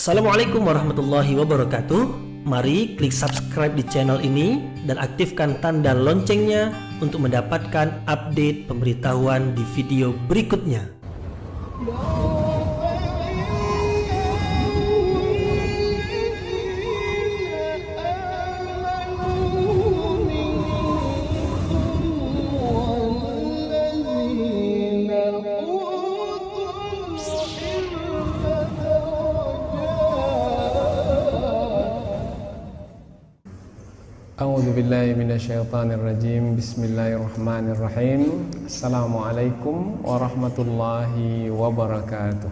Assalamualaikum warahmatullahi wabarakatuh. Mari klik subscribe di channel ini dan aktifkan tanda loncengnya untuk mendapatkan update pemberitahuan di video berikutnya. A'udzu billahi minasyaitonir rajim. Bismillahirrahmanirrahim. Assalamualaikum warahmatullahi wabarakatuh.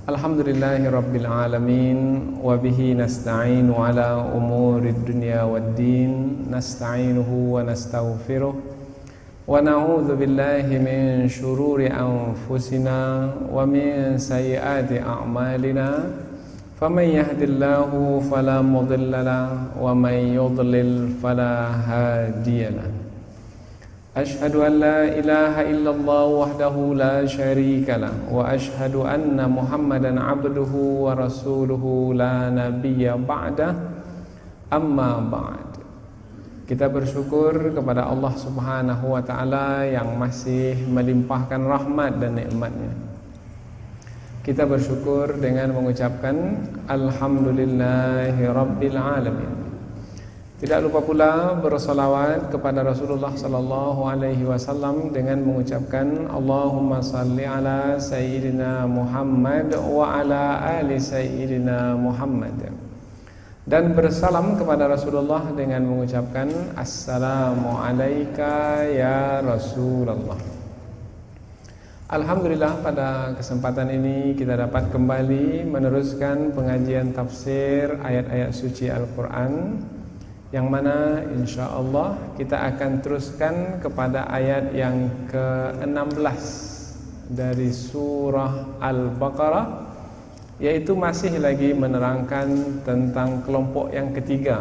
Alhamdulillahi rabbil alamin wa bihi nasta'inu ala umurid dunya waddin. Nasta'inuhu wa nastaghfiruh wa na'udzu billahi min syururi anfusina wa min sayyiati a'malina. فمن يهد الله فلا مضل له ومن يضلل فلا هادي له أشهد أن لا إله إلا الله وحده لا شريك له وأشهد أن محمدا عبده ورسوله لا نبي بعده أما بعد. Kita bersyukur kepada Allah Subhanahu wa taala yang masih melimpahkan rahmat dan nikmat-Nya. Kita bersyukur dengan mengucapkan Alhamdulillahi Rabbil Alamin. Tidak lupa pula bersolawat kepada Rasulullah Sallallahu Alaihi Wasallam dengan mengucapkan Allahumma salli ala Sayyidina Muhammad wa ala ali Sayyidina Muhammad. Dan bersalam kepada Rasulullah dengan mengucapkan Assalamu alayka ya Rasulullah. Alhamdulillah, pada kesempatan ini kita dapat kembali meneruskan pengajian tafsir ayat-ayat suci Al-Quran, yang mana insyaAllah kita akan teruskan kepada ayat yang ke-16 dari surah Al-Baqarah, yaitu masih lagi menerangkan tentang kelompok yang ketiga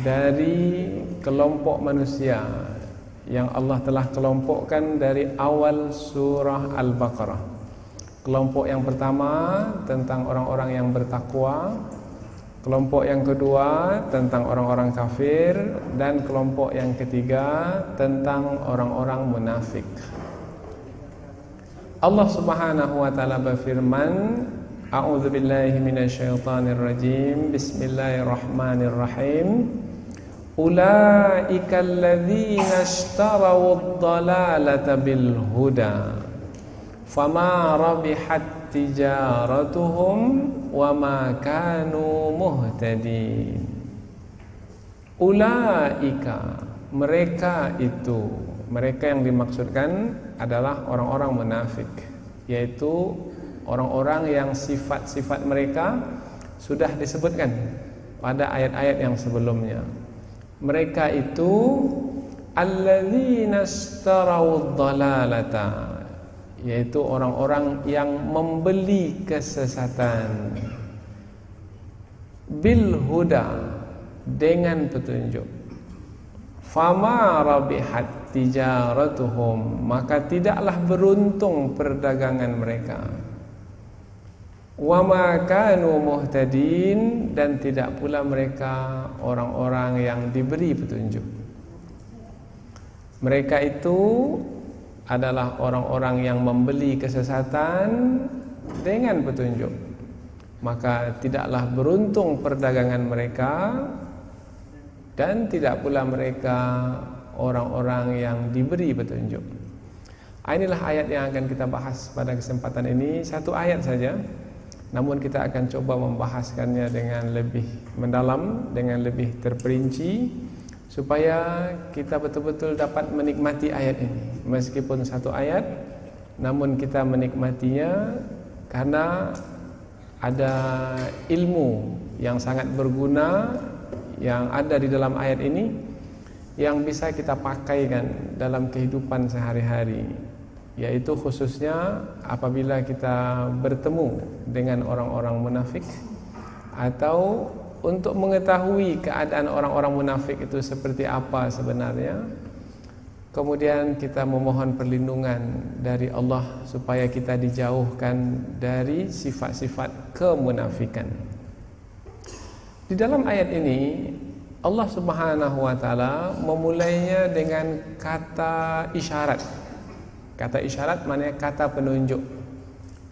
dari kelompok manusia yang Allah telah kelompokkan dari awal surah Al-Baqarah. Kelompok yang pertama tentang orang-orang yang bertakwa, kelompok yang kedua tentang orang-orang kafir, dan kelompok yang ketiga tentang orang-orang munafik. Allah Subhanahu wa taala berfirman, A'udzu billahi minasyaitonir rajim. Bismillahirrahmanirrahim. Ulaika alladzina ishtaraw ad-dalalata bil huda fama rabihat tijaratuhum wama kanu muhtadin. Ulaika, mereka itu, mereka yang dimaksudkan adalah orang-orang munafik, yaitu orang-orang yang sifat-sifat mereka sudah disebutkan pada ayat-ayat yang sebelumnya. Mereka itu alladzina ishtaraw ad-dalalata, yaitu orang-orang yang membeli kesesatan, bil huda, dengan petunjuk. Fama rabihat tijaratuhum, maka tidaklah beruntung perdagangan mereka. Wa ma kanu muhtadin, dan tidak pula mereka orang-orang yang diberi petunjuk. Mereka itu adalah orang-orang yang membeli kesesatan dengan petunjuk, maka tidaklah beruntung perdagangan mereka, dan tidak pula mereka orang-orang yang diberi petunjuk. Inilah ayat yang akan kita bahas pada kesempatan ini. Satu ayat saja, namun kita akan coba membahaskannya dengan lebih mendalam, dengan lebih terperinci, supaya kita betul-betul dapat menikmati ayat ini. Meskipun satu ayat, namun kita menikmatinya karena ada ilmu yang sangat berguna yang ada di dalam ayat ini, yang bisa kita pakaikan dalam kehidupan sehari-hari, yaitu khususnya apabila kita bertemu dengan orang-orang munafik, atau untuk mengetahui keadaan orang-orang munafik itu seperti apa sebenarnya, Kemudian kita memohon perlindungan dari Allah supaya kita dijauhkan dari sifat-sifat kemunafikan. Di dalam ayat ini Allah Subhanahu wa taala memulainya dengan kata isyarat. Kata isyarat maknanya kata penunjuk.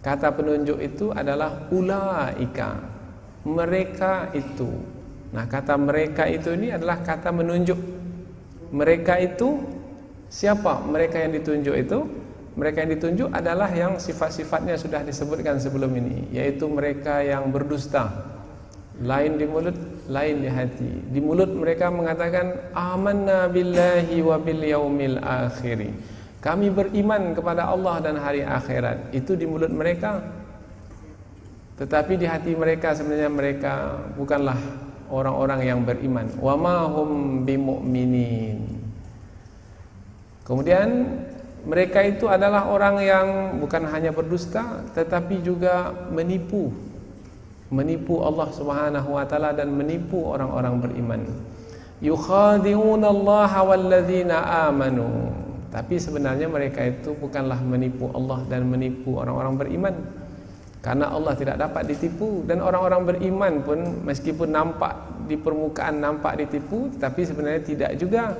Kata penunjuk itu adalah ulaika, mereka itu. Nah, kata mereka itu ini adalah kata menunjuk. Mereka itu siapa? Mereka yang ditunjuk itu, mereka yang ditunjuk adalah yang sifat-sifatnya sudah disebutkan sebelum ini, yaitu mereka yang berdusta. Lain di mulut, lain di hati. Di mulut mereka mengatakan amanna billahi wa bil yaumil akhir. Kami beriman kepada Allah dan hari akhirat. Itu di mulut mereka. Tetapi di hati mereka sebenarnya mereka bukanlah orang-orang yang beriman. Wa ma hum bimu'minin. Kemudian mereka itu adalah orang yang bukan hanya berdusta tetapi juga menipu Allah Subhanahu wa taala dan menipu orang-orang beriman. Yukhadi'unallaha walladzina amanu. Tapi sebenarnya mereka itu bukanlah menipu Allah dan menipu orang-orang beriman. Karena Allah tidak dapat ditipu, dan orang-orang beriman pun meskipun nampak di permukaan nampak ditipu, tapi sebenarnya tidak juga.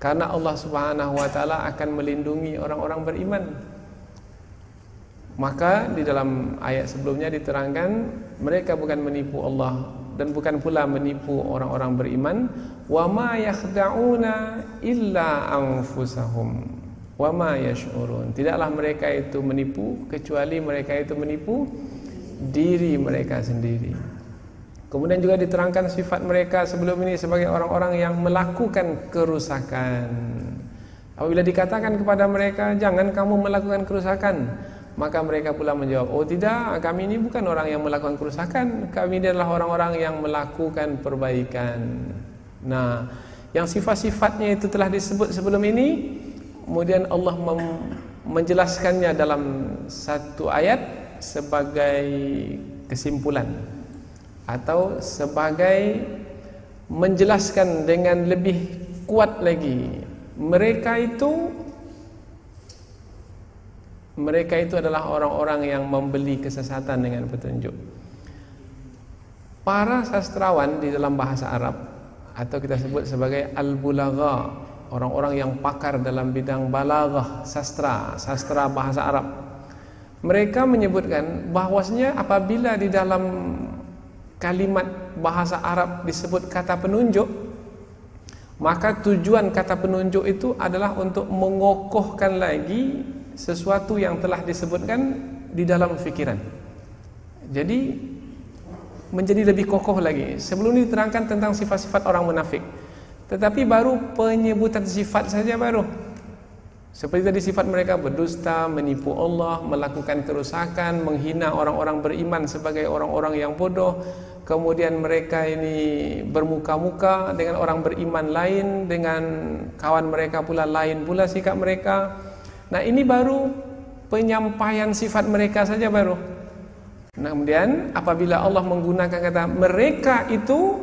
Karena Allah Subhanahu wa taala akan melindungi orang-orang beriman. Maka di dalam ayat sebelumnya diterangkan mereka bukan menipu Allah dan bukan pula menipu orang-orang beriman. Wa ma yakhda'una illa anfusahum wa ma yash'urun. Tidaklah mereka itu menipu kecuali mereka itu menipu diri mereka sendiri. Kemudian juga diterangkan sifat mereka sebelum ini sebagai orang-orang yang melakukan kerusakan. Apabila dikatakan kepada mereka, jangan kamu melakukan kerusakan, maka mereka pula menjawab, oh tidak, kami ini bukan orang yang melakukan kerusakan, kami ini adalah orang-orang yang melakukan perbaikan. Nah, yang sifat-sifatnya itu telah disebut sebelum ini, kemudian Allah menjelaskannya dalam satu ayat sebagai kesimpulan atau sebagai menjelaskan dengan lebih kuat lagi. Mereka itu adalah orang-orang yang membeli kesesatan dengan petunjuk. Para sastrawan di dalam bahasa Arab atau kita sebut sebagai al-bulagha, orang-orang yang pakar dalam bidang balaghah, sastra bahasa Arab. Mereka menyebutkan bahwasanya apabila di dalam kalimat bahasa Arab disebut kata penunjuk, maka tujuan kata penunjuk itu adalah untuk mengokohkan lagi sesuatu yang telah disebutkan di dalam fikiran. Jadi menjadi lebih kokoh lagi. Sebelum ini diterangkan tentang sifat-sifat orang munafik, tetapi baru penyebutan sifat saja baru. Seperti tadi sifat mereka berdusta, menipu Allah, melakukan kerusakan, menghina orang-orang beriman sebagai orang-orang yang bodoh. Kemudian mereka ini bermuka-muka dengan orang beriman lain, dengan kawan mereka pula lain pula sikap mereka. Nah, ini baru penyampaian sifat mereka saja baru. Nah, kemudian apabila Allah menggunakan kata mereka itu,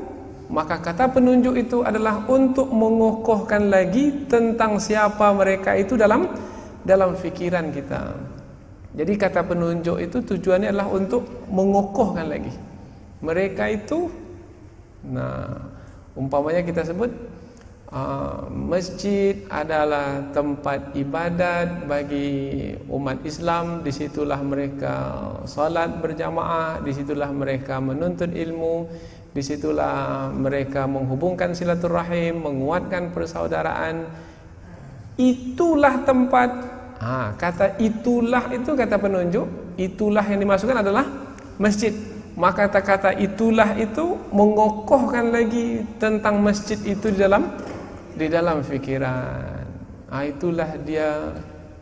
maka kata penunjuk itu adalah untuk mengokohkan lagi tentang siapa mereka itu dalam fikiran kita. Jadi kata penunjuk itu tujuannya adalah untuk mengokohkan lagi mereka itu. Nah, umpamanya kita sebut masjid adalah tempat ibadat bagi umat Islam. Disitulah mereka salat berjamaah, disitulah mereka menuntut ilmu, disitulah mereka menghubungkan silaturahim, menguatkan persaudaraan. Itulah tempat. Kata itulah itu kata penunjuk. Itulah yang dimasukkan adalah masjid. Maka kata-kata itulah itu mengokohkan lagi tentang masjid itu di dalam fikiran. Itulah dia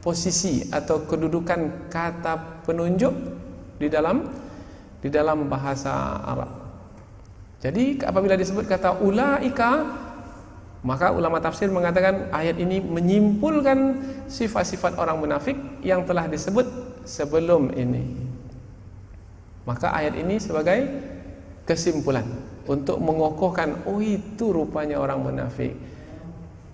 posisi atau kedudukan kata penunjuk di dalam bahasa Arab. Jadi apabila disebut kata ulaika, maka ulama tafsir mengatakan ayat ini menyimpulkan sifat-sifat orang munafik yang telah disebut sebelum ini. Maka ayat ini sebagai kesimpulan untuk mengokohkan, oh itu rupanya orang munafik.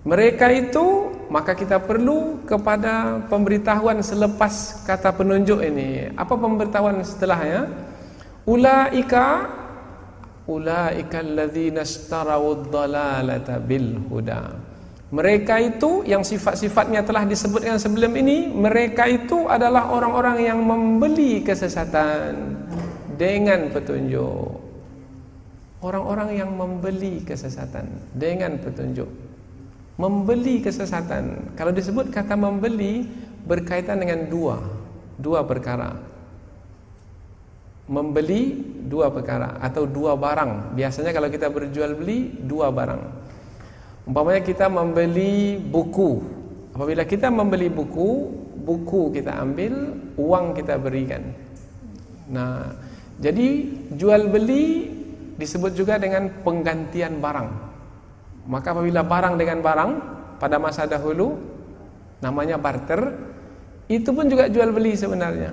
Mereka itu, maka kita perlu kepada pemberitahuan selepas kata penunjuk ini. Apa pemberitahuan setelahnya? Ulaika alladzina ishtarawud dhalalata bil huda. Mereka itu yang sifat-sifatnya telah disebutkan sebelum ini, mereka itu adalah orang-orang yang membeli kesesatan dengan petunjuk. Orang-orang yang membeli kesesatan dengan petunjuk. Membeli kesesatan. Kalau disebut kata membeli berkaitan dengan dua perkara. Membeli dua perkara atau dua barang. Biasanya kalau kita berjual beli dua barang. Umpamanya kita membeli buku. Apabila kita membeli buku kita ambil, uang kita berikan. Nah, jadi jual beli disebut juga dengan penggantian barang. Maka apabila barang dengan barang pada masa dahulu namanya barter, itu pun juga jual beli sebenarnya.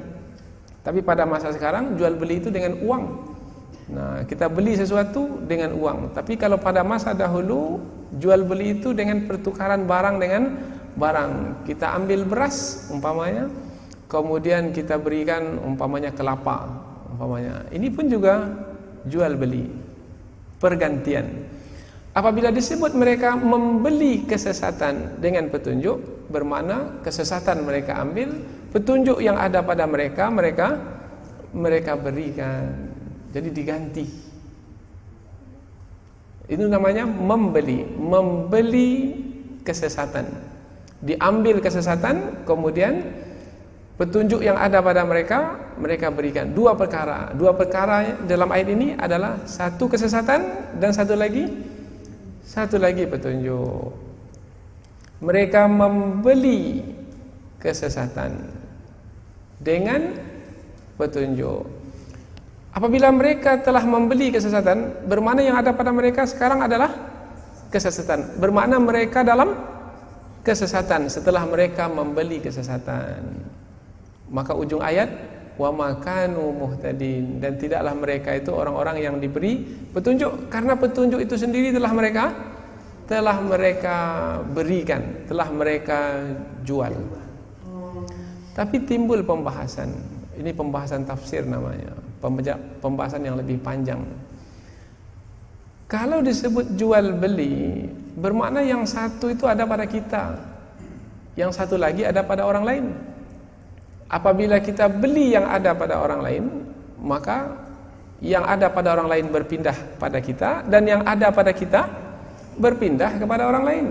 Tapi pada masa sekarang jual beli itu dengan uang. Nah, kita beli sesuatu dengan uang. Tapi kalau pada masa dahulu jual beli itu dengan pertukaran barang dengan barang. Kita ambil beras umpamanya, kemudian kita berikan umpamanya kelapa umpamanya. Ini pun juga jual beli, pergantian. Apabila disebut mereka membeli kesesatan dengan petunjuk, bermakna kesesatan mereka ambil, petunjuk yang ada pada mereka berikan. Jadi diganti. Itu namanya membeli kesesatan. Diambil kesesatan, kemudian petunjuk yang ada pada mereka berikan. Dua perkara dalam ayat ini adalah satu kesesatan dan satu lagi petunjuk. Mereka membeli kesesatan dengan petunjuk. Apabila mereka telah membeli kesesatan, bermakna yang ada pada mereka sekarang adalah kesesatan. Bermakna mereka dalam kesesatan setelah mereka membeli kesesatan. Maka ujung ayat, wa makanu muhtadin, dan tidaklah mereka itu orang-orang yang diberi petunjuk, karena petunjuk itu sendiri telah mereka berikan, telah mereka jual. Tapi timbul pembahasan, ini pembahasan tafsir namanya, pembahasan yang lebih panjang. Kalau disebut jual beli, bermakna yang satu itu ada pada kita, yang satu lagi ada pada orang lain. Apabila kita beli yang ada pada orang lain, maka yang ada pada orang lain berpindah pada kita, dan yang ada pada kita berpindah kepada orang lain.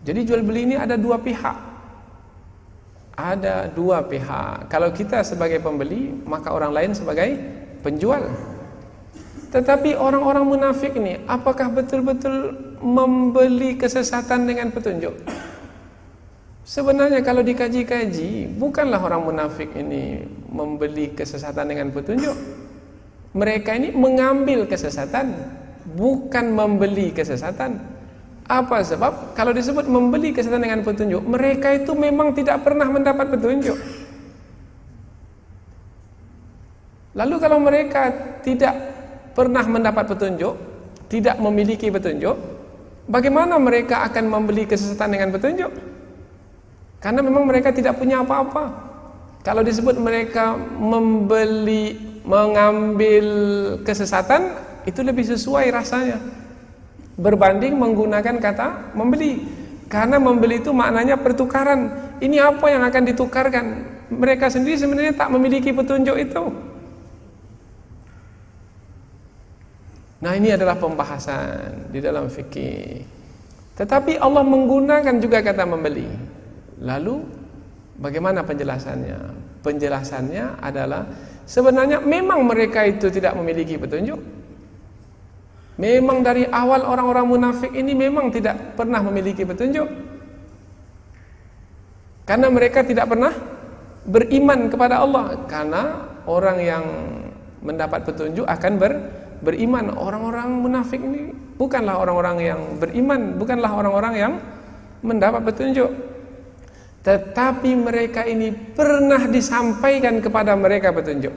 Jadi jual beli ini ada dua pihak. Ada dua pihak. Kalau kita sebagai pembeli, maka orang lain sebagai penjual. Tetapi orang-orang munafik ini, apakah betul-betul membeli kesesatan dengan petunjuk? Sebenarnya kalau dikaji-kaji, bukanlah orang munafik ini membeli kesesatan dengan petunjuk. Mereka ini mengambil kesesatan, bukan membeli kesesatan. Apa sebab? Kalau disebut membeli kesesatan dengan petunjuk, mereka itu memang tidak pernah mendapat petunjuk. Lalu kalau mereka tidak pernah mendapat petunjuk, tidak memiliki petunjuk, bagaimana mereka akan membeli kesesatan dengan petunjuk? Karena memang mereka tidak punya apa-apa. Kalau disebut mereka mengambil kesesatan, itu lebih sesuai rasanya berbanding menggunakan kata membeli. Karena membeli itu maknanya pertukaran. Ini apa yang akan ditukarkan? Mereka sendiri sebenarnya tak memiliki petunjuk itu. Nah, ini adalah pembahasan di dalam fikih. Tetapi Allah menggunakan juga kata membeli. Lalu bagaimana penjelasannya? Penjelasannya adalah sebenarnya memang mereka itu tidak memiliki petunjuk. Memang dari awal orang-orang munafik ini memang tidak pernah memiliki petunjuk. Karena mereka tidak pernah beriman kepada Allah. Karena orang yang mendapat petunjuk akan beriman. Orang-orang munafik ini bukanlah orang-orang yang beriman, bukanlah orang-orang yang mendapat petunjuk. Tetapi mereka ini pernah disampaikan kepada mereka petunjuk.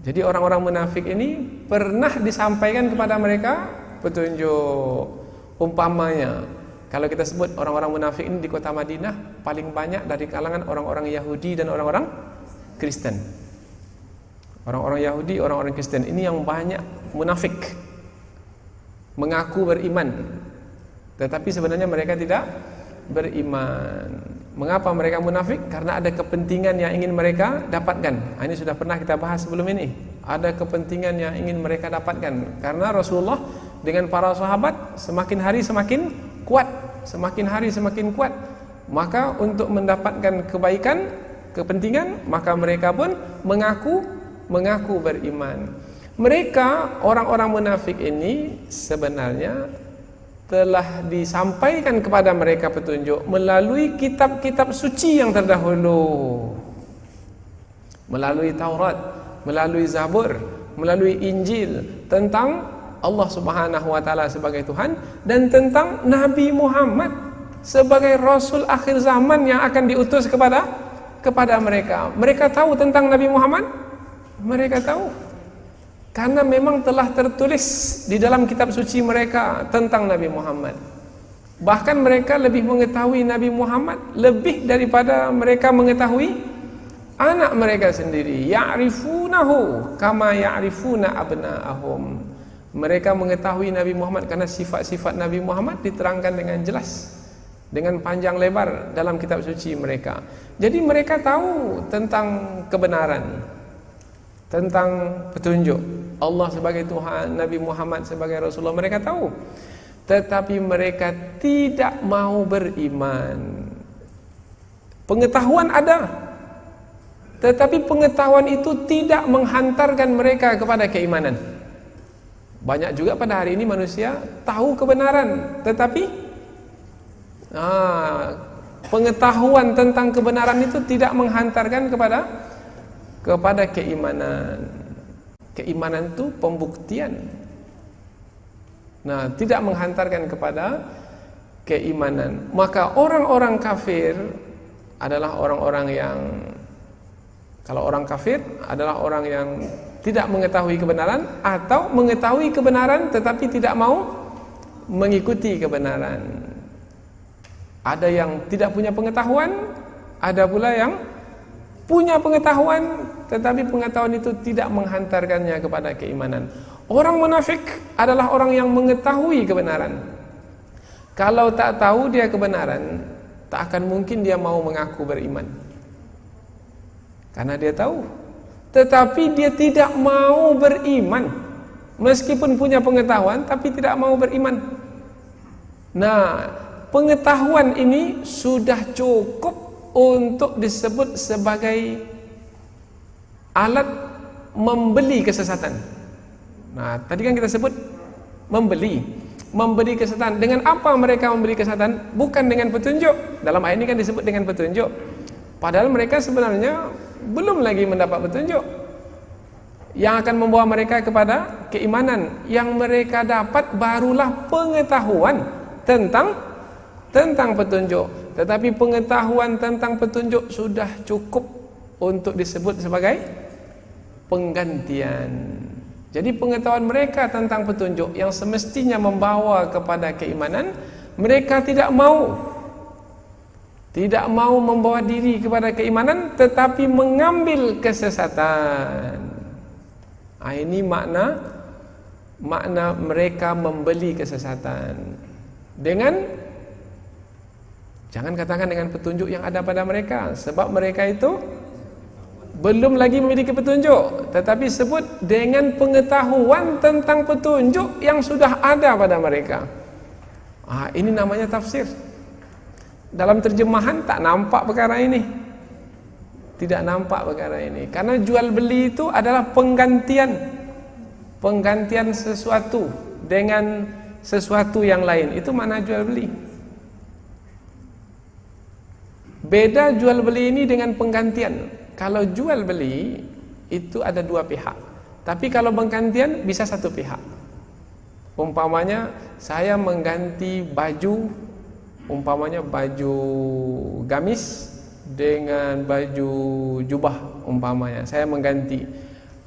Jadi orang-orang munafik ini pernah disampaikan kepada mereka petunjuk. Umpamanya, kalau kita sebut orang-orang munafik ini di kota Madinah paling banyak dari kalangan orang-orang Yahudi dan orang-orang Kristen. Orang-orang Yahudi, orang-orang Kristen ini yang banyak munafik, mengaku beriman, tetapi sebenarnya mereka tidak beriman. Mengapa mereka munafik? Karena ada kepentingan yang ingin mereka dapatkan. Ini sudah pernah kita bahas sebelum ini. Ada kepentingan yang ingin mereka dapatkan. Karena Rasulullah dengan para sahabat semakin hari semakin kuat, semakin hari semakin kuat. Maka untuk mendapatkan kebaikan, kepentingan, maka mereka pun mengaku beriman. Mereka, orang-orang munafik ini sebenarnya telah disampaikan kepada mereka petunjuk melalui kitab-kitab suci yang terdahulu, melalui Taurat, melalui Zabur, melalui Injil, tentang Allah Subhanahu wa taala sebagai Tuhan dan tentang Nabi Muhammad sebagai Rasul akhir zaman yang akan diutus kepada mereka. Mereka tahu tentang Nabi Muhammad? Mereka tahu. Karena memang telah tertulis di dalam kitab suci mereka tentang Nabi Muhammad. Bahkan mereka lebih mengetahui Nabi Muhammad lebih daripada mereka mengetahui anak mereka sendiri. Ya'rifunahu kama ya'rifuna abna'ahum. Mereka mengetahui Nabi Muhammad karena sifat-sifat Nabi Muhammad diterangkan dengan jelas, dengan panjang lebar dalam kitab suci mereka. Jadi mereka tahu tentang kebenaran, tentang petunjuk Allah sebagai Tuhan, Nabi Muhammad sebagai Rasulullah, mereka tahu. Tetapi mereka tidak mau beriman. Pengetahuan ada, tetapi pengetahuan itu tidak menghantarkan mereka kepada keimanan. Banyak juga pada hari ini manusia tahu kebenaran, tetapi pengetahuan tentang kebenaran itu tidak menghantarkan kepada keimanan. Keimanan itu pembuktian. Nah, tidak menghantarkan kepada keimanan. Maka orang-orang kafir adalah orang-orang yang, kalau orang kafir adalah orang yang tidak mengetahui kebenaran atau mengetahui kebenaran tetapi tidak mau mengikuti kebenaran. Ada yang tidak punya pengetahuan, ada pula yang punya pengetahuan tetapi pengetahuan itu tidak menghantarkannya kepada keimanan. Orang munafik adalah orang yang mengetahui kebenaran. Kalau tak tahu dia kebenaran, tak akan mungkin dia mau mengaku beriman. Karena dia tahu, tetapi dia tidak mau beriman. Meskipun punya pengetahuan tapi tidak mau beriman. Nah, pengetahuan ini sudah cukup untuk disebut sebagai alat membeli kesesatan. Nah, tadi kan kita sebut membeli kesesatan. Dengan apa mereka membeli kesesatan? Bukan dengan petunjuk. Dalam ayat ini kan disebut dengan petunjuk. Padahal mereka sebenarnya belum lagi mendapat petunjuk yang akan membawa mereka kepada keimanan. Yang mereka dapat barulah pengetahuan tentang petunjuk. Tetapi pengetahuan tentang petunjuk sudah cukup untuk disebut sebagai penggantian. Jadi pengetahuan mereka tentang petunjuk yang semestinya membawa kepada keimanan, mereka tidak mau membawa diri kepada keimanan, tetapi mengambil kesesatan. Ini makna mereka membeli kesesatan. Jangan katakan dengan petunjuk yang ada pada mereka, sebab mereka itu belum lagi memiliki petunjuk, tetapi sebut dengan pengetahuan tentang petunjuk yang sudah ada pada mereka. Ini namanya tafsir. Dalam terjemahan tak nampak perkara ini. Tidak nampak perkara ini. Karena jual beli itu adalah penggantian sesuatu dengan sesuatu yang lain. Itu makna jual beli. Beda jual beli ini dengan penggantian. Kalau jual beli itu ada dua pihak, tapi kalau penggantian bisa satu pihak. Umpamanya saya mengganti baju, umpamanya baju gamis dengan baju jubah, umpamanya saya mengganti,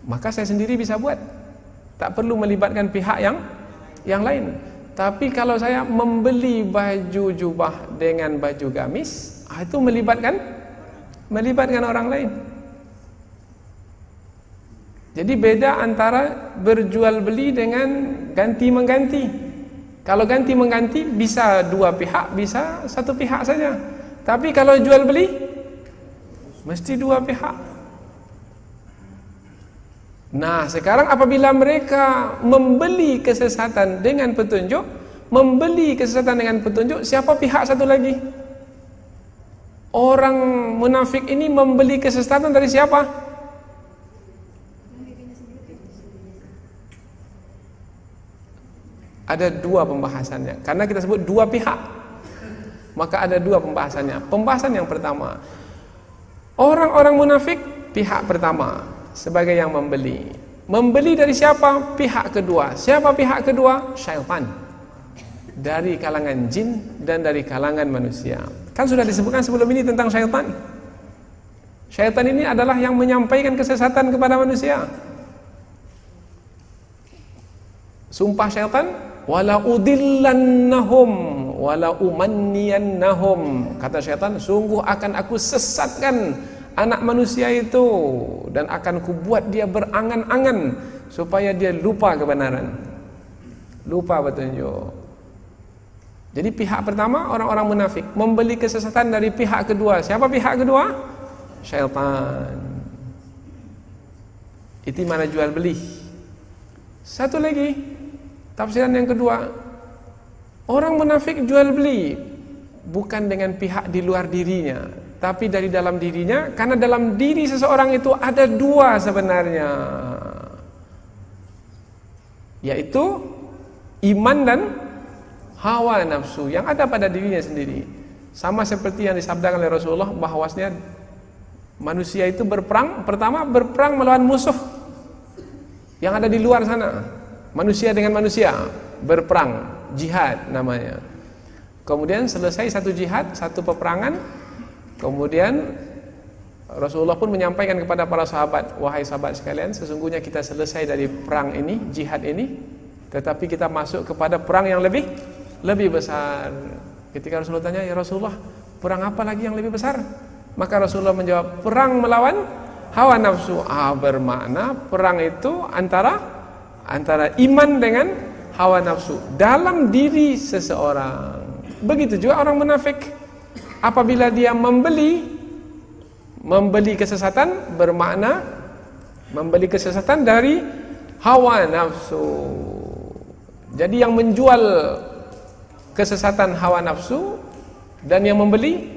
maka saya sendiri bisa buat, tak perlu melibatkan pihak yang lain. Tapi kalau saya membeli baju jubah dengan baju gamis, itu melibatkan orang lain. Jadi beda antara berjual beli dengan ganti mengganti. Kalau ganti mengganti bisa dua pihak, bisa satu pihak saja. Tapi kalau jual beli mesti dua pihak. Nah, sekarang apabila mereka membeli kesesatan dengan petunjuk, siapa pihak satu lagi? Orang munafik ini membeli kesesatan dari siapa? Ada dua pembahasannya. Karena kita sebut dua pihak, maka ada dua pembahasannya. Pembahasan yang pertama, orang-orang munafik pihak pertama sebagai yang membeli. Membeli dari siapa? Pihak kedua. Siapa pihak kedua? Syaitan. Dari kalangan jin dan dari kalangan manusia. Kan sudah disebutkan sebelum ini tentang syaitan. Syaitan ini adalah yang menyampaikan kesesatan kepada manusia. Sumpah syaitan, wala udillannahum wala umanniyannahum. Kata syaitan, sungguh akan aku sesatkan anak manusia itu dan akan kubuat dia berangan-angan supaya dia lupa kebenaran, lupa petunjuk. Jadi pihak pertama orang-orang munafik membeli kesesatan dari pihak kedua. Siapa pihak kedua? Syaitan. Itu mana jual beli. Satu lagi tafsiran yang kedua, orang munafik jual beli bukan dengan pihak di luar dirinya, tapi dari dalam dirinya. Karena dalam diri seseorang itu ada dua sebenarnya, yaitu iman dan hawa nafsu yang ada pada dirinya sendiri. Sama seperti yang disabdakan oleh Rasulullah, bahwasanya manusia itu berperang, pertama berperang melawan musuh yang ada di luar sana. Manusia dengan manusia berperang, jihad namanya. Kemudian selesai satu jihad, satu peperangan, kemudian Rasulullah pun menyampaikan kepada para sahabat, wahai sahabat sekalian, sesungguhnya kita selesai dari perang ini, jihad ini, tetapi kita masuk kepada perang yang lebih besar. Ketika Rasulullah tanya, ya Rasulullah, perang apa lagi yang lebih besar? Maka Rasulullah menjawab, perang melawan hawa nafsu. Bermakna perang itu antara iman dengan hawa nafsu dalam diri seseorang. Begitu juga orang munafik. Apabila dia membeli kesesatan, bermakna membeli kesesatan dari hawa nafsu. Jadi yang menjual kesesatan hawa nafsu dan yang membeli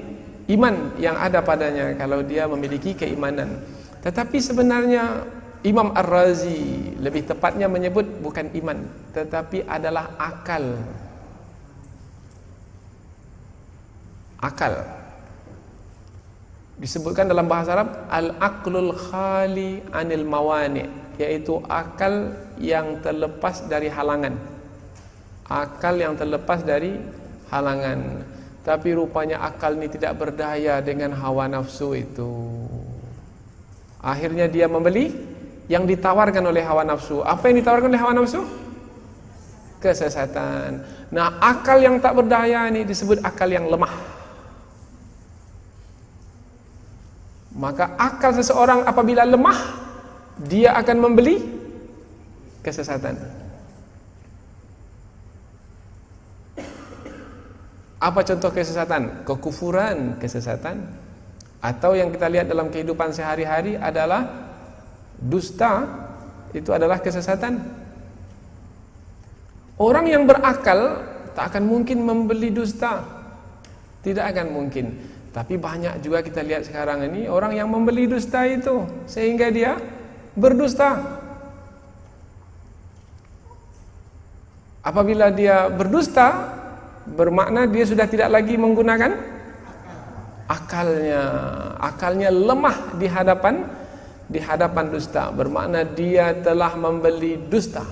iman yang ada padanya kalau dia memiliki keimanan. Tetapi sebenarnya Imam Ar-Razi lebih tepatnya menyebut bukan iman, tetapi adalah akal. Akal disebutkan dalam bahasa Arab al-aqlul khali anil mawani, yaitu akal yang terlepas dari halangan. Akal yang terlepas dari halangan. Tapi rupanya akal ini tidak berdaya dengan hawa nafsu itu. Akhirnya dia membeli yang ditawarkan oleh hawa nafsu. Apa yang ditawarkan oleh hawa nafsu? Kesesatan. Nah, akal yang tak berdaya ini disebut akal yang lemah. Maka akal seseorang apabila lemah, dia akan membeli kesesatan. Apa contoh kesesatan? Kekufuran kesesatan. Atau yang kita lihat dalam kehidupan sehari-hari adalah dusta. Itu adalah kesesatan. Orang yang berakal tak akan mungkin membeli dusta. Tidak akan mungkin. Tapi banyak juga kita lihat sekarang ini orang yang membeli dusta itu sehingga dia berdusta. Apabila dia berdusta, bermakna dia sudah tidak lagi menggunakan akalnya lemah di hadapan dusta, bermakna dia telah membeli dusta.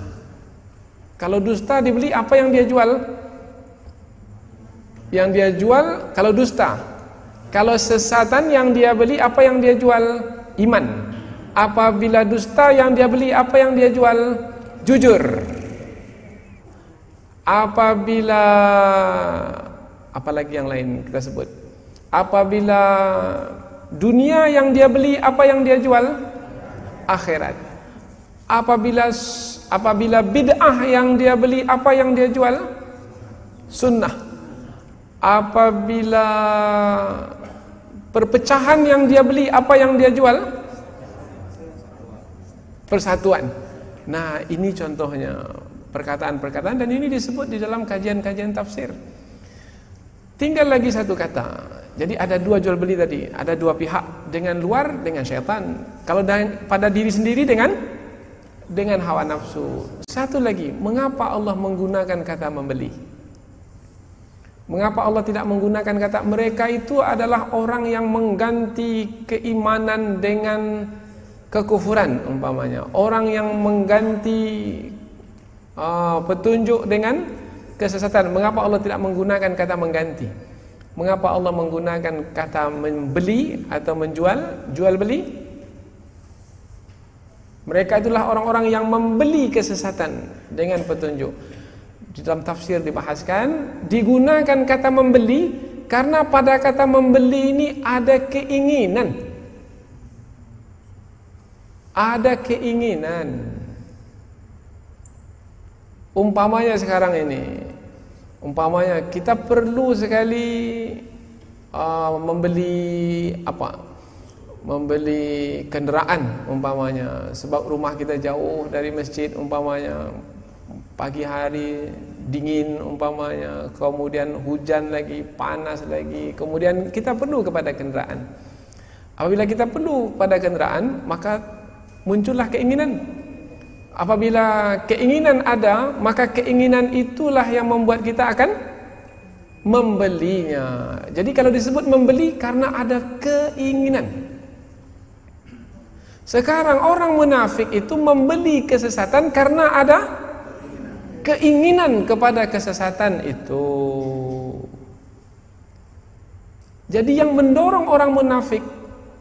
Kalau dusta dibeli, apa yang dia jual? Yang dia jual kalau dusta. Kalau sesatan yang dia beli, apa yang dia jual? Iman. Apabila dusta yang dia beli, apa yang dia jual? Jujur. Apabila, apalagi yang lain kita sebut, apabila dunia yang dia beli, apa yang dia jual? Akhirat. Apabila bid'ah yang dia beli, apa yang dia jual? Sunnah. Apabila perpecahan yang dia beli, apa yang dia jual? Persatuan. Nah, ini contohnya perkataan-perkataan, dan ini disebut di dalam kajian-kajian tafsir. Tinggal lagi satu kata. Jadi ada dua jual beli tadi, ada dua pihak, dengan luar dengan syaitan. Kalau pada diri sendiri dengan hawa nafsu. Satu lagi, mengapa Allah menggunakan kata membeli? Mengapa Allah tidak menggunakan kata mereka itu adalah orang yang mengganti keimanan dengan kekufuran umpamanya, orang yang mengganti petunjuk dengan kesesatan. Mengapa Allah tidak menggunakan kata mengganti? Mengapa Allah menggunakan kata membeli atau menjual, jual beli? Mereka itulah orang-orang yang membeli kesesatan dengan petunjuk. Di dalam tafsir dibahaskan, digunakan kata membeli karena pada kata membeli ini ada keinginan. Ada keinginan. Umpamanya sekarang ini, umpamanya kita perlu sekali membeli apa? Membeli kenderaan umpamanya, sebab rumah kita jauh dari masjid umpamanya, pagi hari dingin umpamanya, kemudian hujan lagi, panas lagi, kemudian kita perlu kepada kenderaan. Apabila kita perlu pada kenderaan, maka muncullah keinginan. Apabila keinginan ada, maka keinginan itulah yang membuat kita akan membelinya. Jadi kalau disebut membeli karena ada keinginan. Sekarang orang munafik itu membeli kesesatan karena ada keinginan kepada kesesatan itu. Jadi yang mendorong orang munafik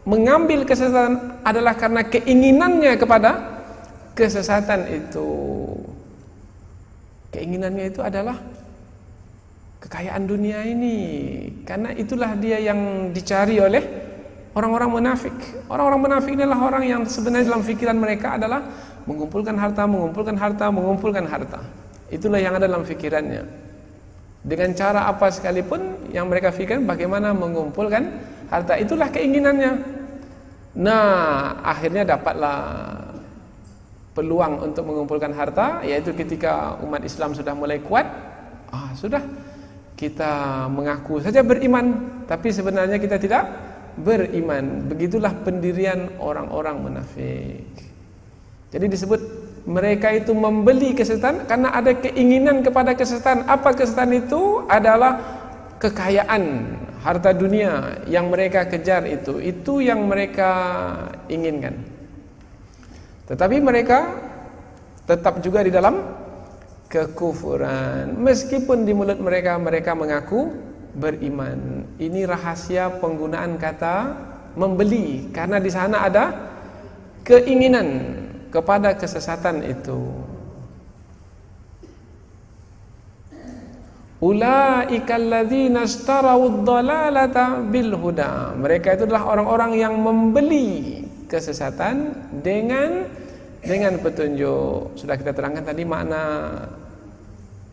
mengambil kesesatan adalah karena keinginannya kepada kesesatan itu. Keinginannya itu adalah kekayaan dunia ini, karena itulah dia yang dicari oleh orang-orang munafik. Orang-orang munafik inilah orang yang sebenarnya dalam fikiran mereka adalah mengumpulkan harta, mengumpulkan harta, mengumpulkan harta. Itulah yang ada dalam fikirannya. Dengan cara apa sekalipun yang mereka fikirkan bagaimana mengumpulkan harta, itulah keinginannya. Nah, akhirnya dapatlah peluang untuk mengumpulkan harta, yaitu ketika umat Islam sudah mulai kuat, sudah kita mengaku saja beriman, tapi sebenarnya kita tidak beriman. Begitulah pendirian orang-orang munafik. Jadi disebut mereka itu membeli kesesatan karena ada keinginan kepada kesesatan. Apa kesesatan itu? Adalah kekayaan, harta dunia yang mereka kejar itu yang mereka inginkan. Tetapi mereka tetap juga di dalam kekufuran. Meskipun di mulut mereka mengaku beriman. Ini rahasia penggunaan kata membeli, karena di sana ada keinginan kepada kesesatan itu. Ulaikal ladzina ishtarawud dhalalata bil huda. Mereka itu adalah orang-orang yang membeli kesesatan dengan petunjuk. Sudah kita terangkan tadi makna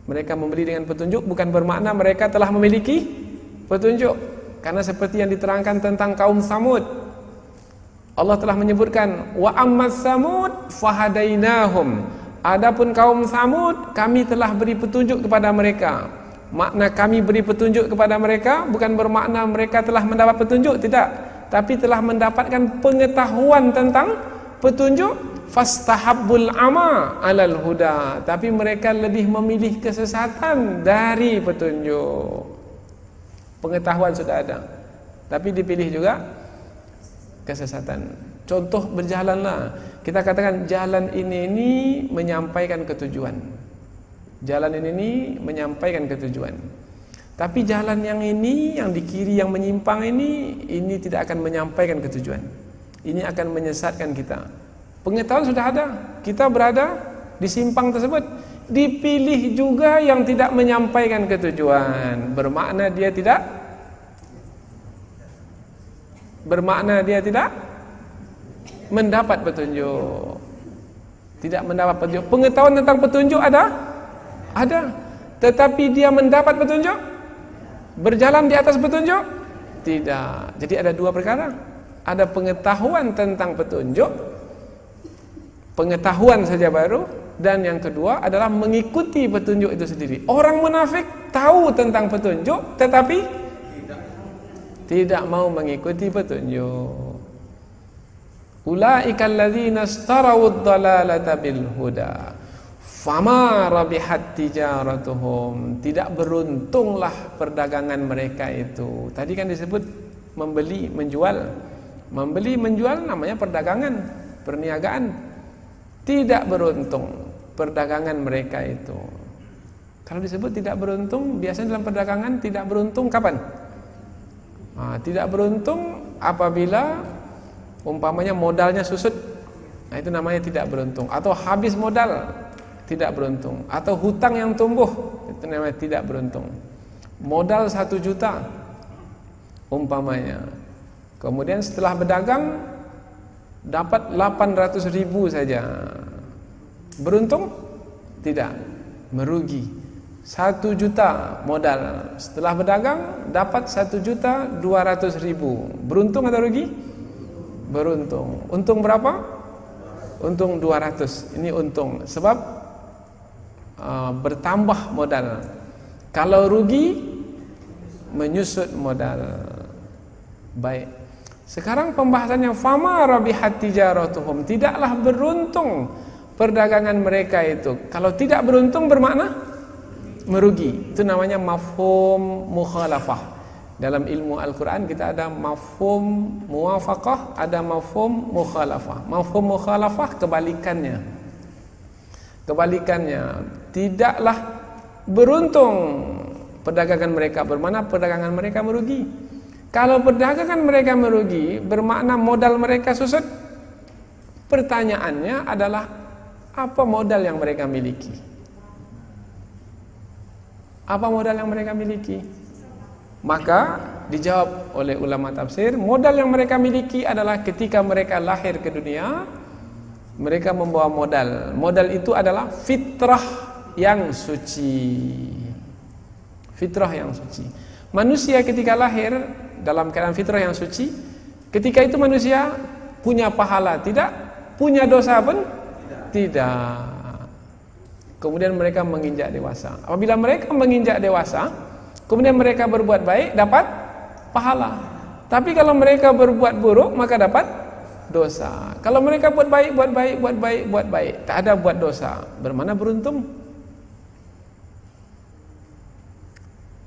mereka membeli dengan petunjuk bukan bermakna mereka telah memiliki petunjuk. Karena seperti yang diterangkan tentang kaum Samud, Allah telah menyebutkan wa ammas Samud fahadainahum. Adapun kaum Samud, kami telah beri petunjuk kepada mereka. Makna kami beri petunjuk kepada mereka bukan bermakna mereka telah mendapat petunjuk, tidak, tapi telah mendapatkan pengetahuan tentang petunjuk. Fastahabbul ama alal huda, tapi mereka lebih memilih kesesatan dari petunjuk. Pengetahuan sudah ada, tapi dipilih juga kesesatan. Contoh, berjalanlah, kita katakan jalan ini menyampaikan ketujuan. Jalan ini menyampaikan ketujuan. Tapi jalan yang ini, yang di kiri, yang menyimpang ini tidak akan menyampaikan ketujuan. Ini akan menyesatkan kita. Pengetahuan sudah ada, kita berada di simpang tersebut. Dipilih juga yang tidak menyampaikan ketujuan, bermakna dia tidak mendapat petunjuk. Tidak mendapat petunjuk. Pengetahuan tentang petunjuk ada. Tetapi dia mendapat petunjuk, berjalan di atas petunjuk, tidak. Jadi ada dua perkara. Ada pengetahuan tentang petunjuk, pengetahuan saja baru, dan yang kedua adalah mengikuti petunjuk itu sendiri. Orang munafik tahu tentang petunjuk tetapi tidak mau mengikuti petunjuk. Ulaika alladzina istarawud dhalalata bil huda fama rabihat tijaratuhum. Tidak beruntunglah perdagangan mereka itu. Tadi kan disebut membeli menjual. Membeli menjual namanya perdagangan, perniagaan. Tidak beruntung perdagangan mereka itu. Kalau disebut tidak beruntung, biasanya dalam perdagangan tidak beruntung kapan? Tidak beruntung apabila umpamanya modalnya susut. Nah, itu namanya tidak beruntung. Atau habis modal, tidak beruntung. Atau hutang yang tumbuh, itu namanya tidak beruntung. Modal 1 juta umpamanya, kemudian setelah berdagang dapat 800.000 saja. Beruntung? Tidak, merugi. 1 juta modal, setelah berdagang dapat 1.200.000. Beruntung atau rugi? Beruntung. Untung berapa? Untung 200. Ini untung sebab bertambah modal. Kalau rugi, menyusut modal. Baik. Sekarang pembahasannya fama rabihat tijaratuhum. Tidaklah beruntung perdagangan mereka itu. Kalau tidak beruntung bermakna merugi. Itu namanya mafhum mukhalafah. Dalam ilmu Al-Quran kita ada mafhum muwafaqah, ada mafhum mukhalafah. Mafhum mukhalafah kebalikannya. Kebalikannya, tidaklah beruntung perdagangan mereka, bermakna perdagangan mereka merugi. Kalau perdagangan mereka merugi, bermakna modal mereka susut. Pertanyaannya adalah apa modal yang mereka miliki? Apa modal yang mereka miliki? Maka dijawab oleh ulama tafsir, modal yang mereka miliki adalah ketika mereka lahir ke dunia, mereka membawa modal. Modal itu adalah fitrah yang suci. Fitrah yang suci. Manusia ketika lahir dalam keadaan fitrah yang suci, ketika itu manusia punya pahala, tidak punya dosa pun tidak. Kemudian mereka menginjak dewasa. Apabila mereka menginjak dewasa, kemudian mereka berbuat baik, dapat pahala. Tapi kalau mereka berbuat buruk, maka dapat dosa. Kalau mereka buat baik, buat baik, tak ada buat dosa, bermakna beruntung.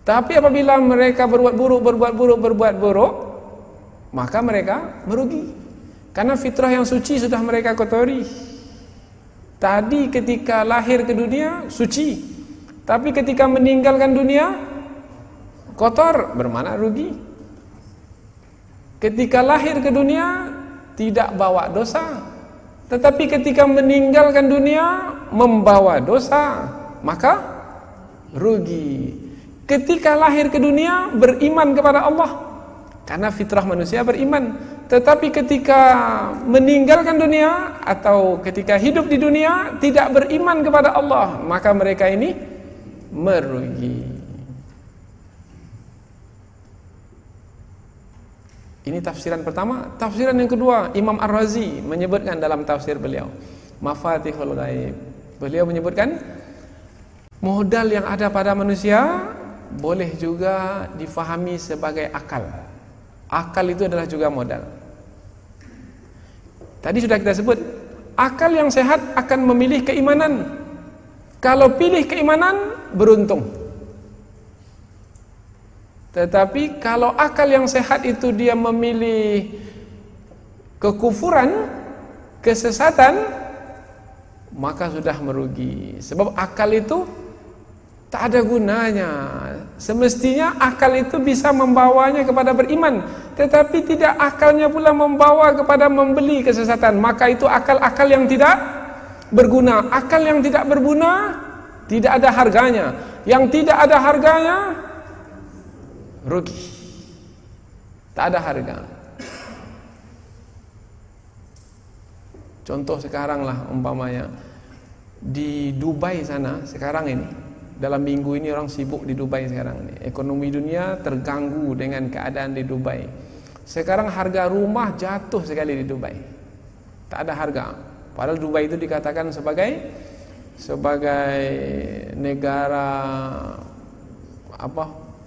Tapi apabila mereka berbuat buruk, maka mereka merugi. Karena fitrah yang suci sudah mereka kotori. Tadi ketika lahir ke dunia suci, tapi ketika meninggalkan dunia kotor, bermakna rugi. Ketika lahir ke dunia tidak bawa dosa, tetapi ketika meninggalkan dunia membawa dosa, maka rugi. Ketika lahir ke dunia beriman kepada Allah, karena fitrah manusia beriman. Tetapi ketika meninggalkan dunia atau ketika hidup di dunia tidak beriman kepada Allah, maka mereka ini merugi. Ini tafsiran pertama. Tafsiran yang kedua, Imam Ar-Razi menyebutkan dalam tafsir beliau, Mafatihul Ghaib. Beliau menyebutkan modal yang ada pada manusia boleh juga difahami sebagai akal. Akal itu adalah juga modal. Tadi sudah kita sebut, akal yang sehat akan memilih keimanan. Kalau pilih keimanan, beruntung. Tetapi kalau akal yang sehat itu dia memilih kekufuran, kesesatan, maka sudah merugi. Sebab akal itu tak ada gunanya. Semestinya akal itu bisa membawanya kepada beriman, tetapi tidak akalnya pula membawa kepada membeli kesesatan. Maka itu akal-akal yang tidak berguna. Akal yang tidak berguna tidak ada harganya. Yang tidak ada harganya rugi, tak ada harga. Contoh sekarang lah, umpamanya di Dubai sana sekarang ini, dalam minggu ini orang sibuk di Dubai sekarang ini. Ekonomi dunia terganggu dengan keadaan di Dubai. Sekarang harga rumah jatuh sekali di Dubai, tak ada harga. Padahal Dubai itu dikatakan sebagai negara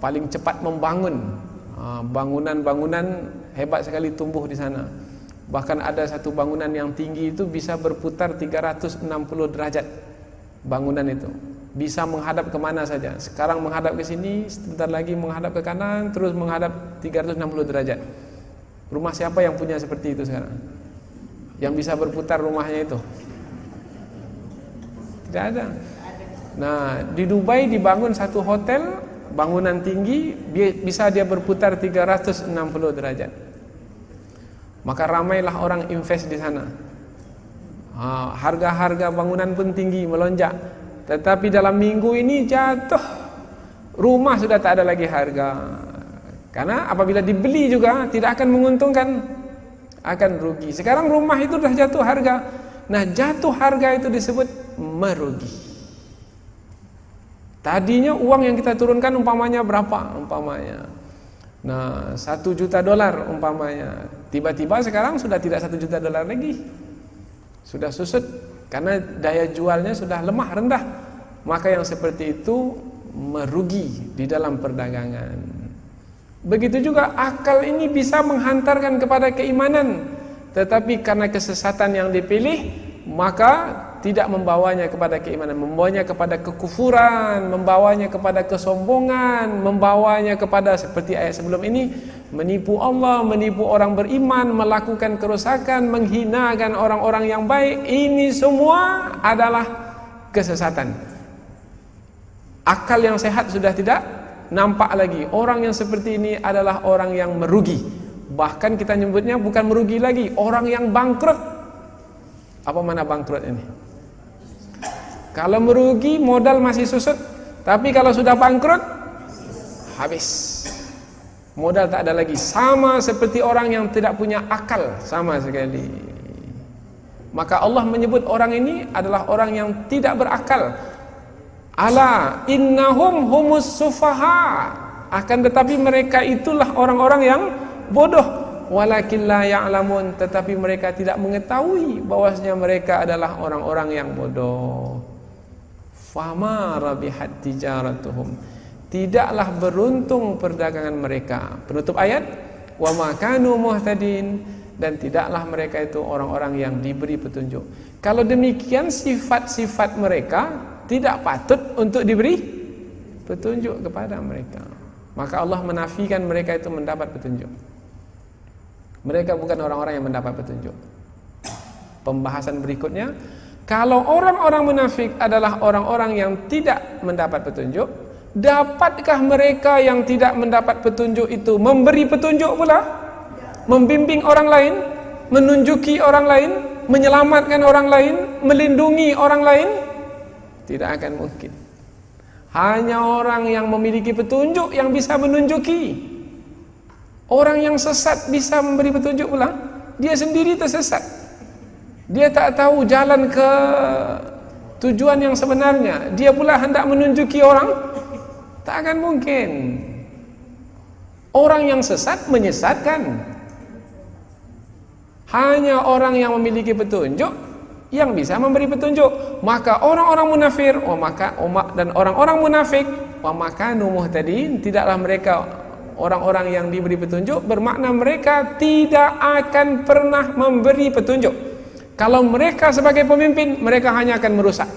paling cepat membangun. Bangunan-bangunan hebat sekali tumbuh di sana. Bahkan ada satu bangunan yang tinggi itu bisa berputar 360 derajat. Bangunan itu bisa menghadap kemana saja. Sekarang menghadap ke sini, sebentar lagi menghadap ke kanan, terus menghadap 360 derajat. Rumah siapa yang punya seperti itu sekarang? Yang bisa berputar rumahnya itu? Tidak ada. Nah, di Dubai dibangun satu hotel, bangunan tinggi, bisa dia berputar 360 derajat. Maka ramailah orang invest di sana. Harga-harga bangunan pun tinggi, melonjak. Tetapi dalam minggu ini jatuh, rumah sudah tak ada lagi harga. Karena apabila dibeli juga tidak akan menguntungkan, akan rugi. Sekarang rumah itu sudah jatuh harga. Nah, jatuh harga itu disebut merugi. Tadinya uang yang kita turunkan umpamanya berapa? Umpamanya, nah, $1 juta umpamanya. Tiba-tiba sekarang sudah tidak $1 juta lagi. Sudah susut karena daya jualnya sudah lemah, rendah. Maka yang seperti itu merugi di dalam perdagangan. Begitu juga akal ini bisa menghantarkan kepada keimanan, tetapi karena kesesatan yang dipilih, maka tidak membawanya kepada keimanan, membawanya kepada kekufuran, membawanya kepada kesombongan, membawanya kepada seperti ayat sebelum ini, menipu Allah, menipu orang beriman, melakukan kerusakan, menghinakan orang-orang yang baik. Ini semua adalah kesesatan. Akal yang sehat sudah tidak nampak lagi. Orang yang seperti ini adalah orang yang merugi. Bahkan kita nyebutnya bukan merugi lagi, orang yang bangkrut. Apa mana bangkrut ini? Kalau merugi modal masih susut, tapi kalau sudah bangkrut habis. Modal tak ada lagi. Sama seperti orang yang tidak punya akal, sama sekali. Maka Allah menyebut orang ini adalah orang yang tidak berakal. Ala innahum humus sufaha, akan tetapi mereka itulah orang-orang yang bodoh. Walakin la ya'lamun, tetapi mereka tidak mengetahui bahwasanya mereka adalah orang-orang yang bodoh. Fama rabihat tijaratuhum, tidaklah beruntung perdagangan mereka. Penutup ayat, wa ma kanu muhtadin, dan tidaklah mereka itu orang-orang yang diberi petunjuk. Kalau demikian sifat-sifat mereka tidak patut untuk diberi petunjuk kepada mereka. Maka Allah menafikan mereka itu mendapat petunjuk. Mereka bukan orang-orang yang mendapat petunjuk. Pembahasan berikutnya, kalau orang-orang munafik adalah orang-orang yang tidak mendapat petunjuk, dapatkah mereka yang tidak mendapat petunjuk itu memberi petunjuk pula? Membimbing orang lain, menunjuki orang lain, menyelamatkan orang lain, melindungi orang lain? Tidak akan mungkin. Hanya orang yang memiliki petunjuk yang bisa menunjuki. Orang yang sesat bisa memberi petunjuk pula. Dia sendiri tersesat. Dia tak tahu jalan ke tujuan yang sebenarnya. Dia pula hendak menunjuki orang. Tak akan mungkin. Orang yang sesat menyesatkan. Hanya orang yang memiliki petunjuk yang bisa memberi petunjuk. Maka orang-orang munafir dan orang-orang munafik wa makanu muhtadin, tidaklah mereka orang-orang yang diberi petunjuk, bermakna mereka tidak akan pernah memberi petunjuk. Kalau mereka sebagai pemimpin, mereka hanya akan merusak.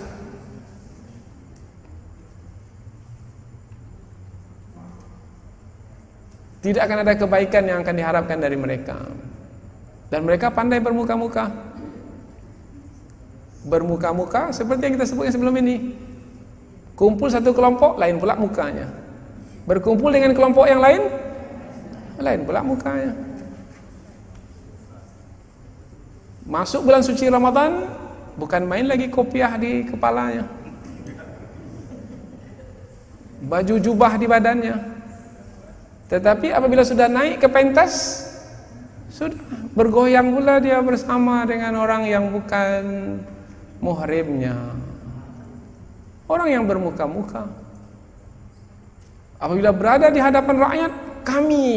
Tidak akan ada kebaikan yang akan diharapkan dari mereka. Dan mereka pandai bermuka-muka. Bermuka-muka seperti yang kita sebutkan sebelum ini. Kumpul satu kelompok, lain pula mukanya. Berkumpul dengan kelompok yang lain, lain pula mukanya. Masuk bulan suci Ramadan, bukan main lagi kopiah di kepalanya. baju jubah di badannya. Tetapi apabila sudah naik ke pentas, sudah bergoyang pula dia bersama dengan orang yang bukan muhrimnya, orang yang bermuka-muka. Apabila berada di hadapan rakyat, kami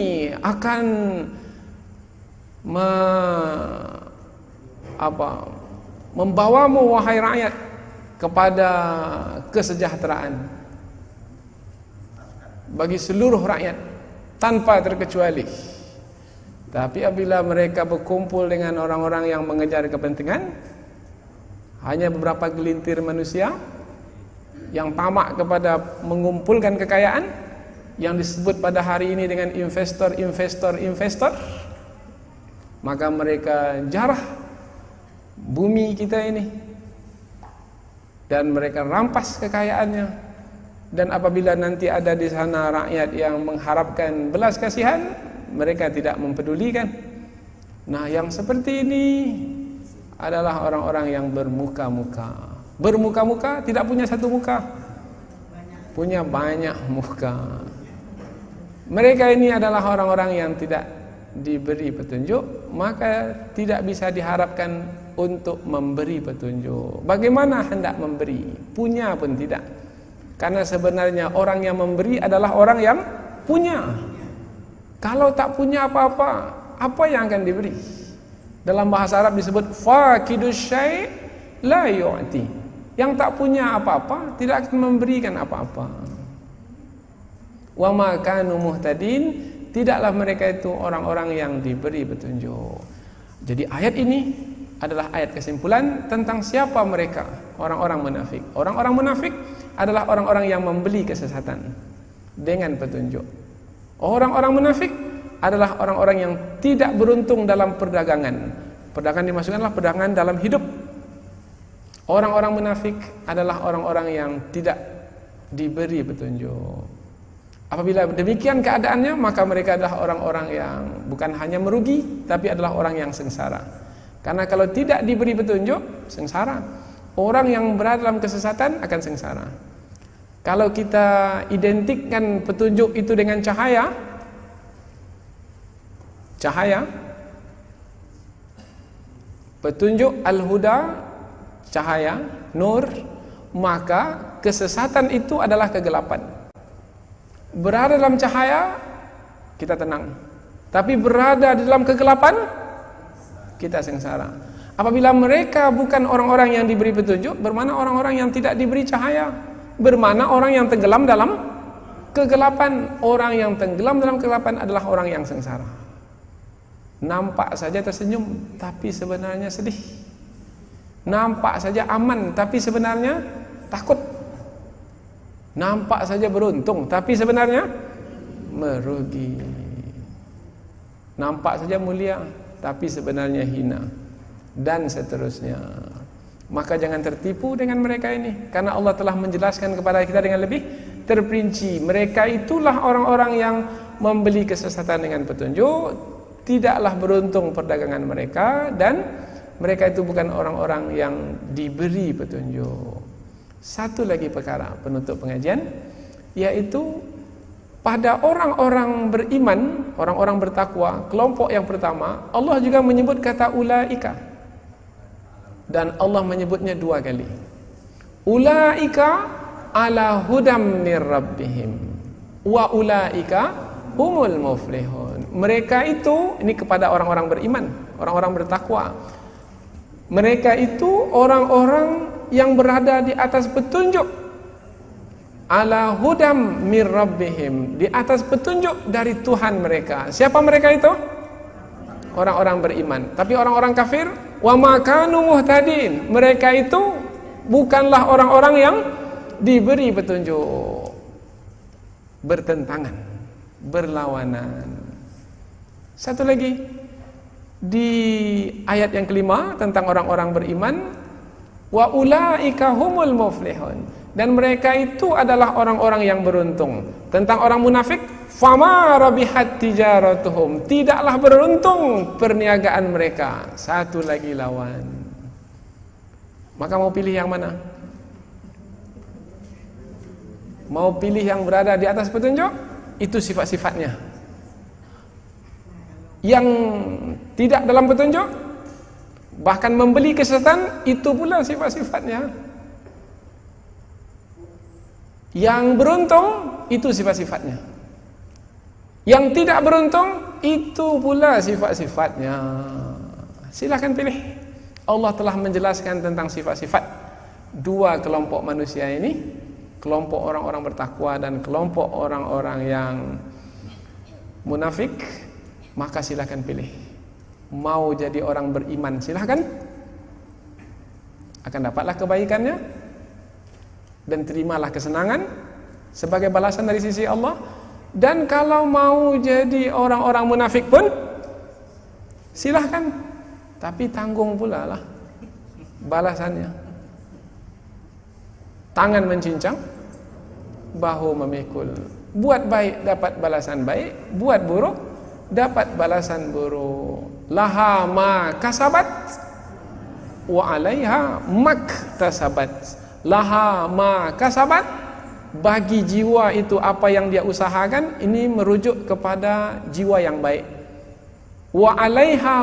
akan membawamu wahai rakyat kepada kesejahteraan bagi seluruh rakyat tanpa terkecuali. Tapi apabila mereka berkumpul dengan orang-orang yang mengejar kepentingan, hanya beberapa gelintir manusia yang tamak kepada mengumpulkan kekayaan, yang disebut pada hari ini dengan investor, maka mereka jarah bumi kita ini dan mereka rampas kekayaannya. Dan apabila nanti ada di sana rakyat yang mengharapkan belas kasihan, mereka tidak mempedulikan. Nah, yang seperti ini adalah orang-orang yang bermuka-muka. Bermuka-muka tidak punya satu muka, punya banyak muka. Mereka ini adalah orang-orang yang tidak diberi petunjuk, maka tidak bisa diharapkan untuk memberi petunjuk. Bagaimana hendak memberi? Punya pun tidak. Karena sebenarnya orang yang memberi adalah orang yang punya. Kalau tak punya apa-apa, apa yang akan diberi? Dalam bahasa Arab disebut faqidus syai' la yu'ti. Yang tak punya apa-apa tidak akan memberikan apa-apa. Wa ma kanu muhtadin, tidaklah mereka itu orang-orang yang diberi petunjuk. Jadi ayat ini adalah ayat kesimpulan tentang siapa mereka, orang-orang munafik. Orang-orang munafik adalah orang-orang yang membeli kesesatan dengan petunjuk. Orang-orang munafik adalah orang-orang yang tidak beruntung dalam perdagangan. Perdagangan dimasukkanlah perdagangan dalam hidup. Orang-orang munafik adalah orang-orang yang tidak diberi petunjuk. Apabila demikian keadaannya, maka mereka adalah orang-orang yang bukan hanya merugi, tapi adalah orang yang sengsara. Karena kalau tidak diberi petunjuk, sengsara. Orang yang berada dalam kesesatan akan sengsara. Kalau kita identikkan petunjuk itu dengan cahaya, petunjuk al-huda, cahaya, nur, maka kesesatan itu adalah kegelapan. Berada dalam cahaya, kita tenang. Tapi berada di dalam kegelapan, kita sengsara. Apabila mereka bukan orang-orang yang diberi petunjuk, bermana orang-orang yang tidak diberi cahaya, bermana orang yang tenggelam dalam kegelapan. Orang yang tenggelam dalam kegelapan adalah orang yang sengsara. Nampak saja tersenyum, tapi sebenarnya sedih. Nampak saja aman, tapi sebenarnya takut. Nampak saja beruntung, tapi sebenarnya merugi. Nampak saja mulia, tapi sebenarnya hina, dan seterusnya. Maka jangan tertipu dengan mereka ini, karena Allah telah menjelaskan kepada kita dengan lebih terperinci. Mereka itulah orang-orang yang membeli kesesatan dengan petunjuk. Tidaklah beruntung perdagangan mereka, dan mereka itu bukan orang-orang yang diberi petunjuk. Satu lagi perkara penutup pengajian, yaitu pada orang-orang beriman, orang-orang bertakwa, kelompok yang pertama, Allah juga menyebut kata ulaika. Dan Allah menyebutnya 2 kali. Ulaika ala hudam mir rabbihim wa ulaika humul muflihun. Mereka itu, ini kepada orang-orang beriman, orang-orang bertakwa. Mereka itu orang-orang yang berada di atas petunjuk, ala hudam mir rabbihim, di atas petunjuk dari Tuhan mereka. Siapa mereka itu? Orang-orang beriman. Tapi orang-orang kafir, wa ma kanu muhtadin, mereka itu bukanlah orang-orang yang diberi petunjuk. Bertentangan, berlawanan. Satu lagi di ayat yang kelima tentang orang-orang beriman, wa ulaika humul muflihun, dan mereka itu adalah orang-orang yang beruntung. Tentang orang munafik, fama rabihat tijaratuhum, tidaklah beruntung perniagaan mereka. Satu lagi lawan. Maka mau pilih yang mana? mau pilih yang berada di atas petunjuk, itu sifat-sifatnya. Yang tidak dalam petunjuk, bahkan membeli kesesatan, itu pula sifat-sifatnya. Yang beruntung, itu sifat-sifatnya. Yang tidak beruntung, itu pula sifat-sifatnya. Silakan pilih. Allah telah menjelaskan tentang sifat-sifat dua kelompok manusia ini, kelompok orang-orang bertakwa dan kelompok orang-orang yang munafik. Maka silakan pilih. Mau jadi orang beriman, silakan, akan dapatlah kebaikannya dan terimalah kesenangan sebagai balasan dari sisi Allah. Dan kalau mau jadi orang-orang munafik pun silahkan, tapi tanggung pula lah balasannya. Tangan mencincang, bahu memikul. Buat baik dapat balasan baik, buat buruk dapat balasan buruk. Laha ma kasabat wa 'alaiha maktasabat. Laha ma kasabat, bagi jiwa itu apa yang dia usahakan. Ini merujuk kepada jiwa yang baik. Wa 'alaiha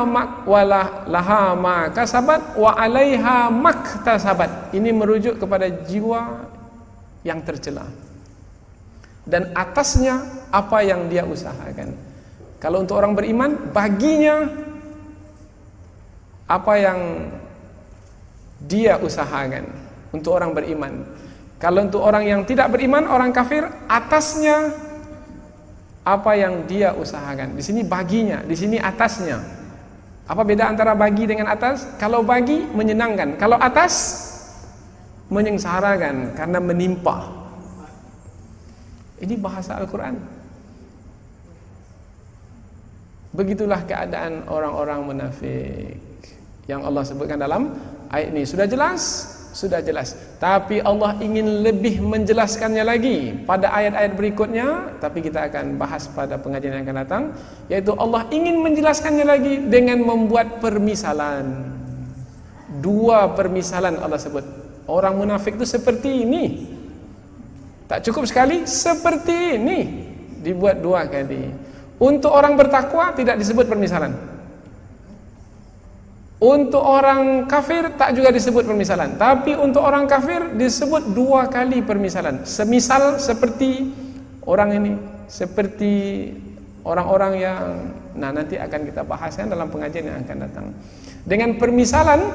laha ma kasabat wa 'alaiha maktasabat. Ini merujuk kepada jiwa yang tercela, dan atasnya apa yang dia usahakan. Kalau untuk orang beriman, baginya apa yang dia usahakan untuk orang beriman. Kalau untuk orang yang tidak beriman, orang kafir, atasnya apa yang dia usahakan. Di sini baginya, di sini atasnya. Apa beda antara bagi dengan atas? Kalau bagi menyenangkan, kalau atas menyengsarakan karena menimpa. Ini bahasa Al-Quran. Begitulah keadaan orang-orang munafik yang Allah sebutkan dalam ayat ini. Sudah jelas? Sudah jelas. Tapi Allah ingin lebih menjelaskannya lagi pada ayat-ayat berikutnya. Tapi kita akan bahas pada pengajian yang akan datang. Yaitu Allah ingin menjelaskannya lagi dengan membuat permisalan. Dua permisalan Allah sebut. Orang munafik itu seperti ini. Tak cukup sekali, seperti ini. Dibuat dua kali. Untuk orang bertakwa tidak disebut permisalan. Untuk orang kafir tak juga disebut permisalan. Tapi untuk orang kafir disebut dua kali permisalan. Semisal seperti orang ini, seperti orang-orang yang nanti akan kita bahaskan dalam pengajian yang akan datang. Dengan permisalan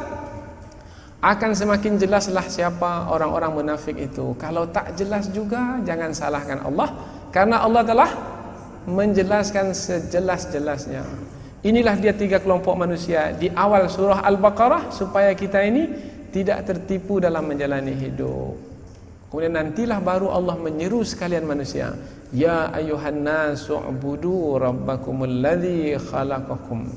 akan semakin jelaslah siapa orang-orang munafik itu. Kalau tak jelas juga jangan salahkan Allah, karena Allah telah menjelaskan sejelas-jelasnya. Inilah dia tiga kelompok manusia di awal surah Al-Baqarah, supaya kita ini tidak tertipu dalam menjalani hidup. Kemudian nantilah baru Allah menyeru sekalian manusia, ya ayuhan nasu ubudu rabbakumul ladzi khalaqakum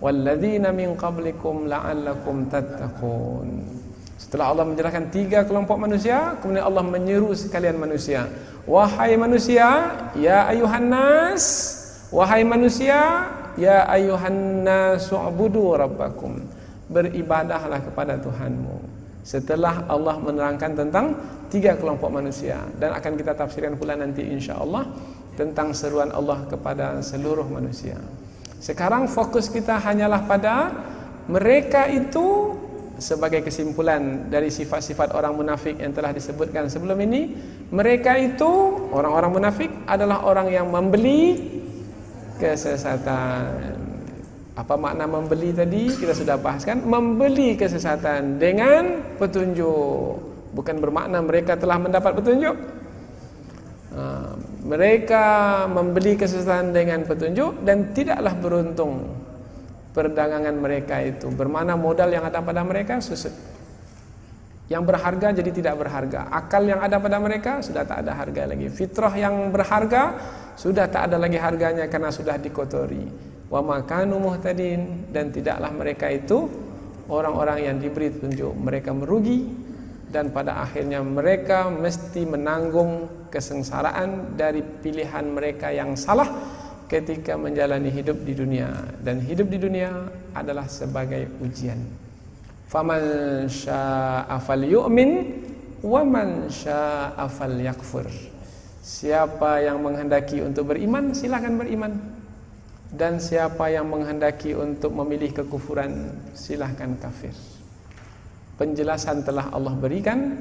walladzina min qablikum la'allakum tattaqun. Setelah Allah menjelaskan tiga kelompok manusia, kemudian Allah menyeru sekalian manusia, wahai manusia, ya ayuhan nas, wahai manusia, ya ayuhan nas u'budu rabbakum, beribadahlah kepada Tuhanmu. Setelah Allah menerangkan tentang tiga kelompok manusia, dan akan kita tafsirkan pula nanti insyaAllah tentang seruan Allah kepada seluruh manusia. Sekarang fokus kita hanyalah pada mereka itu. Sebagai kesimpulan dari sifat-sifat orang munafik yang telah disebutkan sebelum ini, mereka itu, orang-orang munafik adalah orang yang membeli kesesatan. Apa makna membeli tadi? Kita sudah bahaskan. Membeli kesesatan dengan petunjuk. Bukan bermakna mereka telah mendapat petunjuk. Mereka membeli kesesatan dengan petunjuk dan tidaklah beruntung. Perdagangan mereka itu bermana modal yang ada pada mereka susut. Yang berharga jadi tidak berharga. Akal yang ada pada mereka sudah tak ada harga lagi. Fitrah yang berharga sudah tak ada lagi harganya karena sudah dikotori. Wa makanu muhtadin, dan tidaklah mereka itu orang-orang yang diberi petunjuk. Mereka merugi dan pada akhirnya mereka mesti menanggung kesengsaraan dari pilihan mereka yang salah ketika menjalani hidup di dunia. Dan hidup di dunia adalah sebagai ujian. Faman syaa'a falyu'min wa man syaa'a falyakfur. Siapa yang menghendaki untuk beriman, silakan beriman. Dan siapa yang menghendaki untuk memilih kekufuran, silahkan kafir. Penjelasan telah Allah berikan,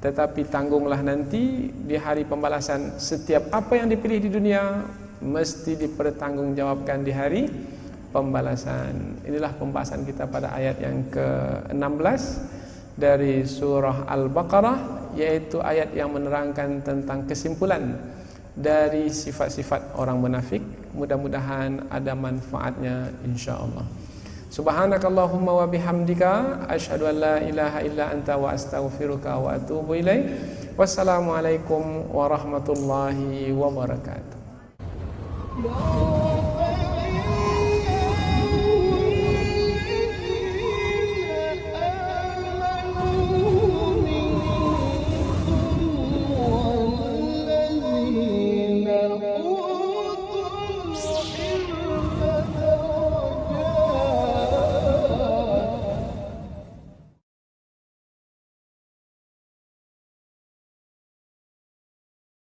tetapi tanggunglah nanti di hari pembalasan. Setiap apa yang dipilih di dunia mesti dipertanggungjawabkan di hari pembalasan. Inilah pembahasan kita pada ayat yang ke-16 dari surah Al-Baqarah, yaitu ayat yang menerangkan tentang kesimpulan dari sifat-sifat orang munafik. Mudah-mudahan ada manfaatnya insyaallah. Subhanakallahumma wa bihamdika asyhadu an la ilaha illa anta wa astaghfiruka wa atubu ilaik. Wassalamualaikum warahmatullahi wabarakatuh.